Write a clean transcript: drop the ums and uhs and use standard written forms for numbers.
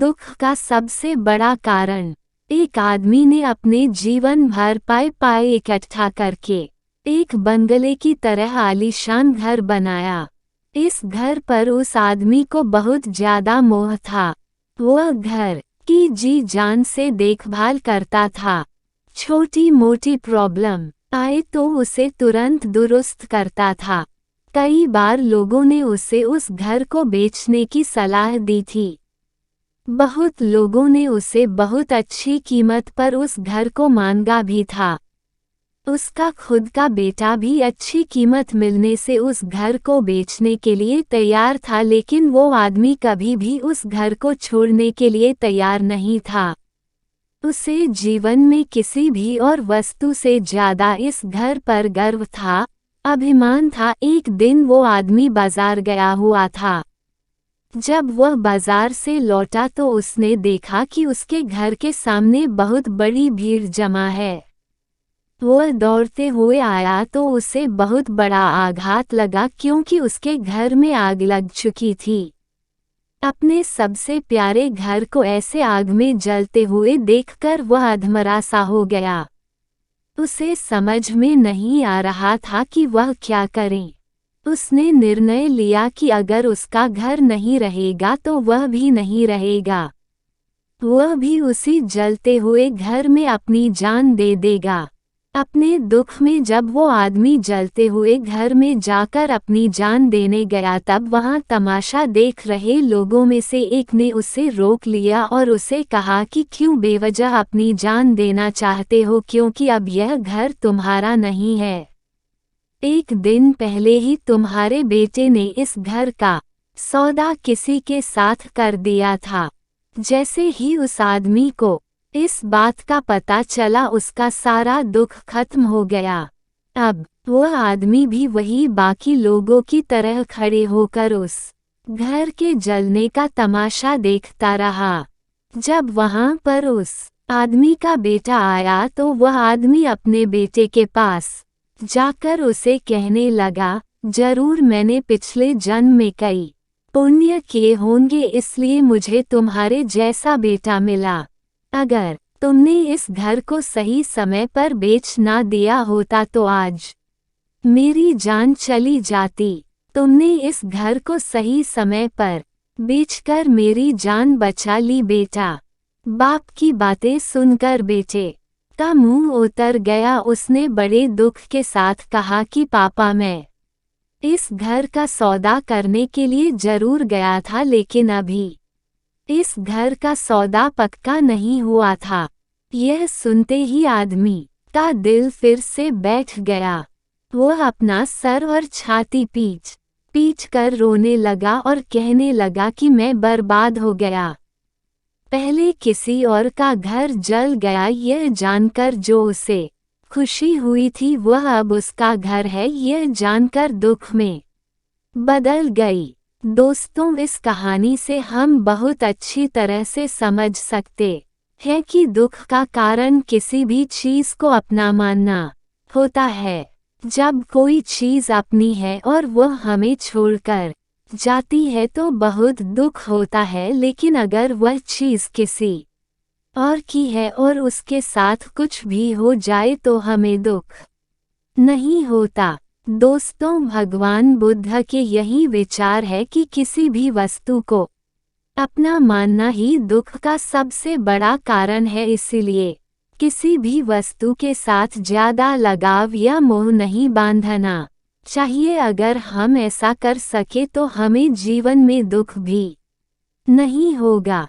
दुख का सबसे बड़ा कारण। एक आदमी ने अपने जीवन भर पाए इकट्ठा करके एक बंगले की तरह आलीशान घर बनाया। इस घर पर उस आदमी को बहुत ज्यादा मोह था। वह घर की जी जान से देखभाल करता था। छोटी मोटी प्रॉब्लम आए तो उसे तुरंत दुरुस्त करता था। कई बार लोगों ने उसे उस घर को बेचने की सलाह दी थी। बहुत लोगों ने उसे बहुत अच्छी कीमत पर उस घर को मांगा भी था। उसका खुद का बेटा भी अच्छी कीमत मिलने से उस घर को बेचने के लिए तैयार था, लेकिन वो आदमी कभी भी उस घर को छोड़ने के लिए तैयार नहीं था। उसे जीवन में किसी भी और वस्तु से ज्यादा इस घर पर गर्व था, अभिमान था। एक दिन वो आदमी बाजार गया हुआ था। जब वह बाजार से लौटा तो उसने देखा कि उसके घर के सामने बहुत बड़ी भीड़ जमा है। वह दौड़ते हुए आया तो उसे बहुत बड़ा आघात लगा, क्योंकि उसके घर में आग लग चुकी थी। अपने सबसे प्यारे घर को ऐसे आग में जलते हुए देखकर वह अधमरा सा हो गया। उसे समझ में नहीं आ रहा था कि वह क्या करे। उसने निर्णय लिया कि अगर उसका घर नहीं रहेगा तो वह भी नहीं रहेगा। वह भी उसी जलते हुए घर में अपनी जान दे देगा। अपने दुख में जब वो आदमी जलते हुए घर में जाकर अपनी जान देने गया, तब वहां तमाशा देख रहे लोगों में से एक ने उसे रोक लिया और उसे कहा कि क्यों बेवजह अपनी जान देना चाहते हो, क्योंकि अब यह घर तुम्हारा नहीं है। एक दिन पहले ही तुम्हारे बेटे ने इस घर का सौदा किसी के साथ कर दिया था। जैसे ही उस आदमी को इस बात का पता चला, उसका सारा दुख खत्म हो गया। अब वह आदमी भी वही बाकी लोगों की तरह खड़े होकर उस घर के जलने का तमाशा देखता रहा। जब वहां पर उस आदमी का बेटा आया तो वह आदमी अपने बेटे के पास जाकर उसे कहने लगा, जरूर मैंने पिछले जन्म में कई पुण्य किए होंगे, इसलिए मुझे तुम्हारे जैसा बेटा मिला। अगर तुमने इस घर को सही समय पर बेच ना दिया होता तो आज मेरी जान चली जाती। तुमने इस घर को सही समय पर बेचकर मेरी जान बचा ली बेटा। बाप की बातें सुनकर बेटे का मुंह उतर गया। उसने बड़े दुख के साथ कहा कि पापा, मैं इस घर का सौदा करने के लिए जरूर गया था, लेकिन अभी इस घर का सौदा पक्का नहीं हुआ था। यह सुनते ही आदमी का दिल फिर से बैठ गया। वह अपना सर और छाती पीट कर रोने लगा और कहने लगा कि मैं बर्बाद हो गया। पहले किसी और का घर जल गया, यह जानकर जो उसे खुशी हुई थी, वह अब उसका घर है, यह जानकर दुख में बदल गई। दोस्तों, इस कहानी से हम बहुत अच्छी तरह से समझ सकते हैं कि दुख का कारण किसी भी चीज को अपना मानना होता है। जब कोई चीज अपनी है और वह हमें छोड़कर जाती है तो बहुत दुख होता है, लेकिन अगर वह चीज किसी और की है और उसके साथ कुछ भी हो जाए तो हमें दुख नहीं होता। दोस्तों, भगवान बुद्ध के यही विचार है कि किसी भी वस्तु को अपना मानना ही दुख का सबसे बड़ा कारण है। इसीलिए किसी भी वस्तु के साथ ज्यादा लगाव या मोह नहीं बांधना चाहिए। अगर हम ऐसा कर सके तो हमें जीवन में दुख भी नहीं होगा।